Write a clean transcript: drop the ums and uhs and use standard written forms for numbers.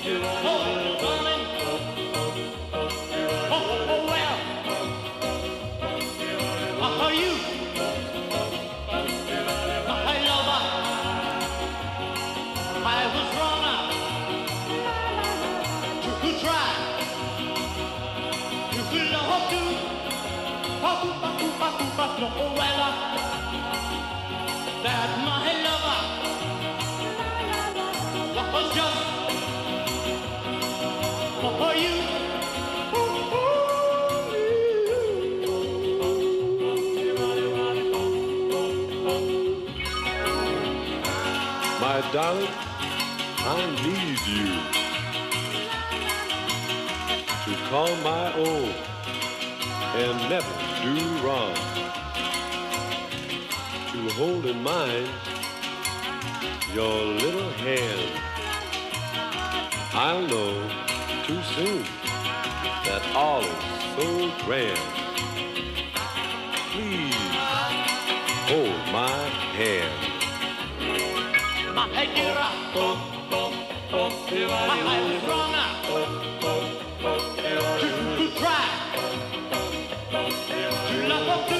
Oh, darling. Oh, well. Are you my lover? I was wrong to try to love you. Oh, well, that my lover was just for you. My darling, I need you to call my own and never do wrong. To hold in mind your little hand. I'll know too soon that all is so grand. Please hold my hand. My dear, I was wrong to try to love you.